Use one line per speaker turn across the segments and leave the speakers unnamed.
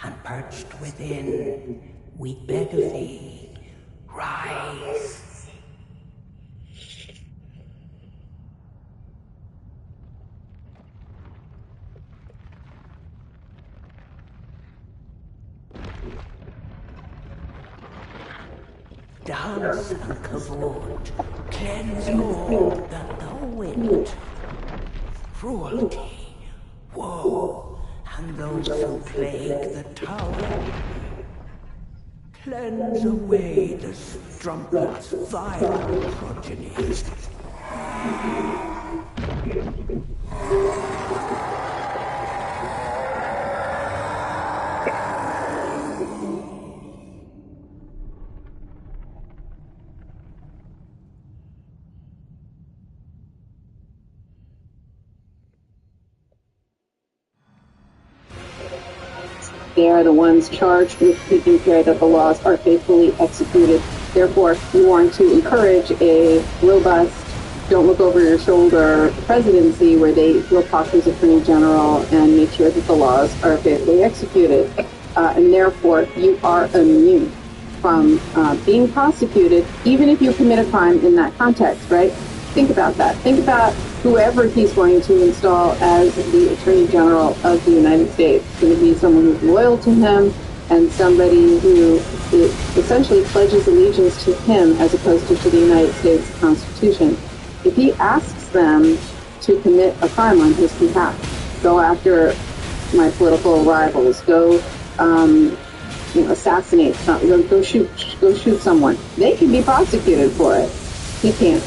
and perched within, we beg of thee, rise. Dance and kavod, cleanse all that thou wilt. Cruelty, woe, and those who plague the tower. Cleanse away the strumpet's vile progeny.
They are the ones charged with taking care that the laws are faithfully executed. Therefore, we want to encourage a robust, don't look over your shoulder presidency where they will talk to his attorney general and make sure that the laws are faithfully executed. And therefore, you are immune from being prosecuted, even if you commit a crime in that context, right? Think about that. Think about whoever he's going to install as the Attorney General of the United States. It's going to be someone who's loyal to him and somebody who essentially pledges allegiance to him as opposed to the United States Constitution. If he asks them to commit a crime on his behalf, go after my political rivals, go assassinate, go shoot someone, they can be prosecuted for it. He can't.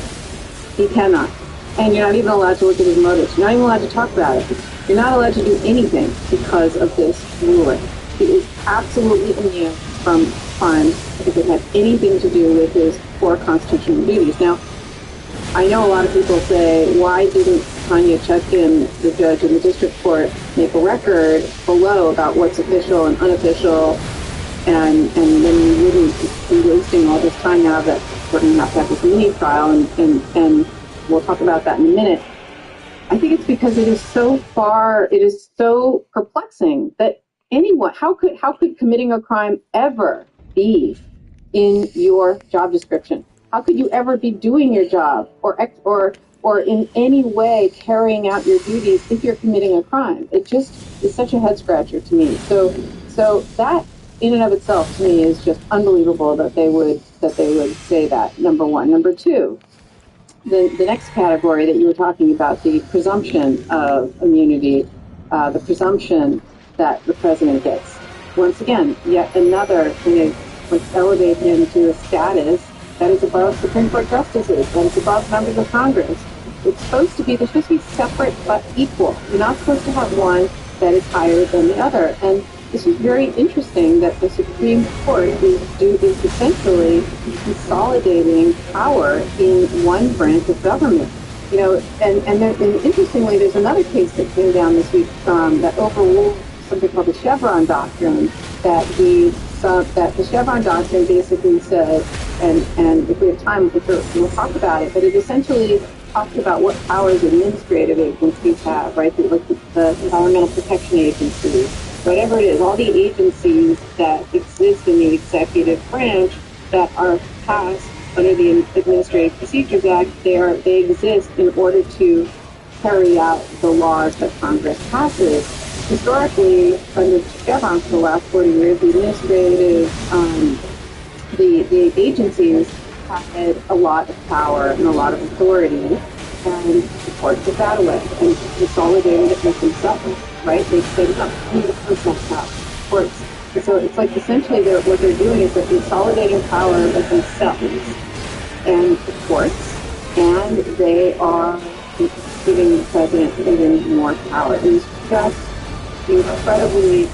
He cannot. And you're not even allowed to look at his motives. You're not even allowed to talk about it. You're not allowed to do anything because of this ruling. He is absolutely immune from crimes if it had anything to do with his core constitutional duties. Now, I know a lot of people say, why didn't Tanya Chutkin, the judge in the district court, make a record below about what's official and unofficial, and then we wouldn't be wasting all this time now that we're going to have this mini trial, and we'll talk about that in a minute. I think it's because it is so perplexing that anyone, how could committing a crime ever be in your job description? How could you ever be doing your job or in any way carrying out your duties if you're committing a crime? It just is such a head scratcher to me. So that in and of itself to me is just unbelievable that they would say that, number one. Number two, the next category that you were talking about, the presumption of immunity, the presumption that the president gets. Once again, yet another thing let's elevate him to a status that is above Supreme Court justices, that is above members of Congress. They're supposed to be separate but equal. You're not supposed to have one that is higher than the other. And this is very interesting that the Supreme Court is essentially consolidating power in one branch of government. And interestingly, there's another case that came down this week that overruled something called the Chevron doctrine. That the Chevron doctrine basically said, and if we have time, we'll talk about it. But it essentially talks about what powers administrative agencies have, right? Like the Environmental Protection Agency, whatever it is, all the agencies that exist in the executive branch that are passed under the Administrative Procedures Act, they exist in order to carry out the laws that Congress passes. Historically, under Chevron for the last 40 years, the the agencies had a lot of power and a lot of authority, and the court took that away and consolidated it with themselves, right? They said, no, we need to process out courts. And so it's like essentially what they're doing is they're consolidating power with themselves and the courts, and they are giving the president even more power. It was just incredibly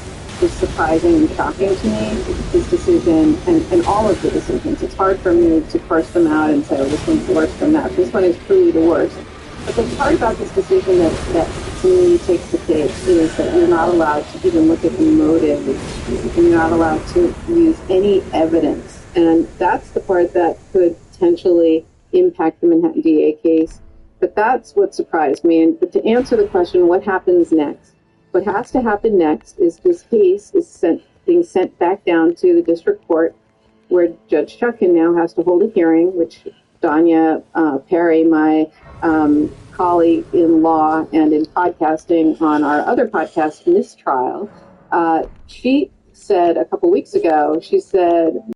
surprising and shocking to me, his decision, and all of the decisions. It's hard for me to parse them out and say, oh, this one's worse than that. This one is truly the worst. But the part about this decision that to me takes the cake is that you're not allowed to even look at the motive, and you're not allowed to use any evidence. And that's the part that could potentially impact the Manhattan DA case. But that's what surprised me. But to answer the question, what happens next? What has to happen next is this case is sent being sent back down to the district court, where Judge Chuckin now has to hold a hearing, which Danya Perry, my colleague in law and in podcasting on our other podcast, Mistrial, she said a couple weeks ago, she said,